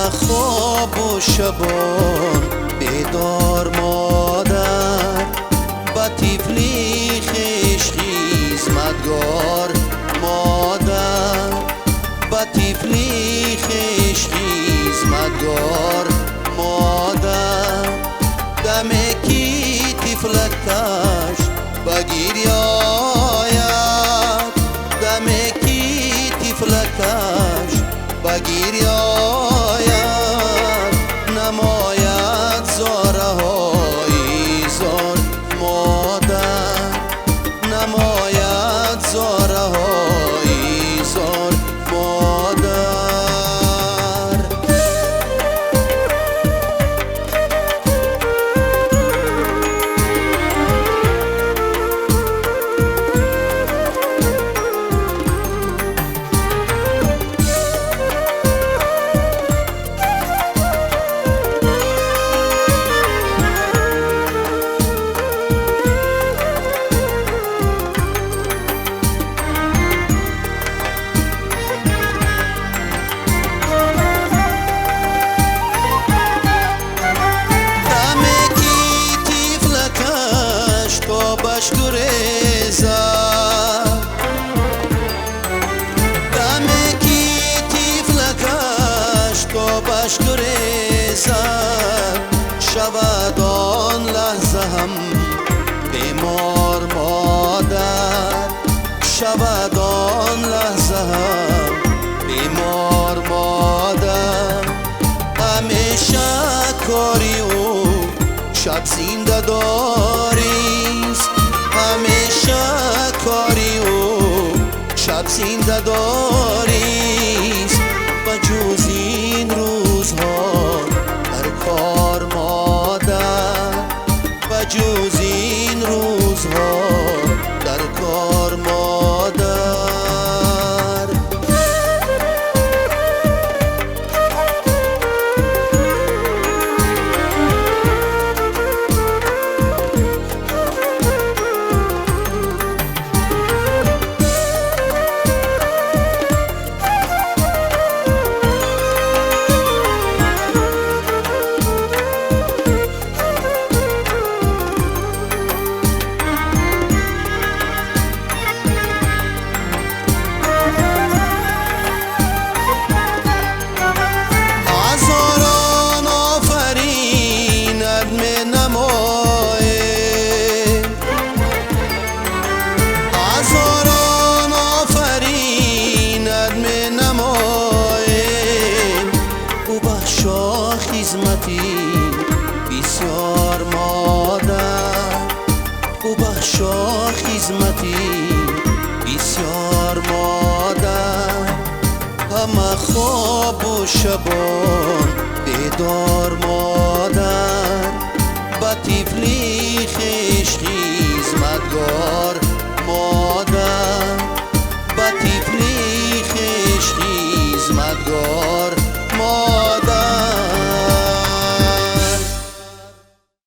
همه خواب و شبان بیدار مادر، با طفلی خویش خدمتگار مادر، با طفلی خویش خدمتگار مادر. دمه کی طفلکش بگیر آید، دمه کی طفلکش بگیر آید، نماید زاره های زار مادر، نماید زاره های زار مادر. شود آن لحظه هم بیمار مادر، شود آن لحظه هم بیمار مادر. همیشه کاری او شب زنده داریست، همیشه کاری او شب زنده داریست. و جز این روزها در کار مادر، و جز این روزها در کار مادر. بسیار مادر، او بخشا خدمتی بسیار مادر. همه خواب و شبان بیدار مادر، با طفلی خویش خدمتگار مادر، با طفلی خویش خدمتگار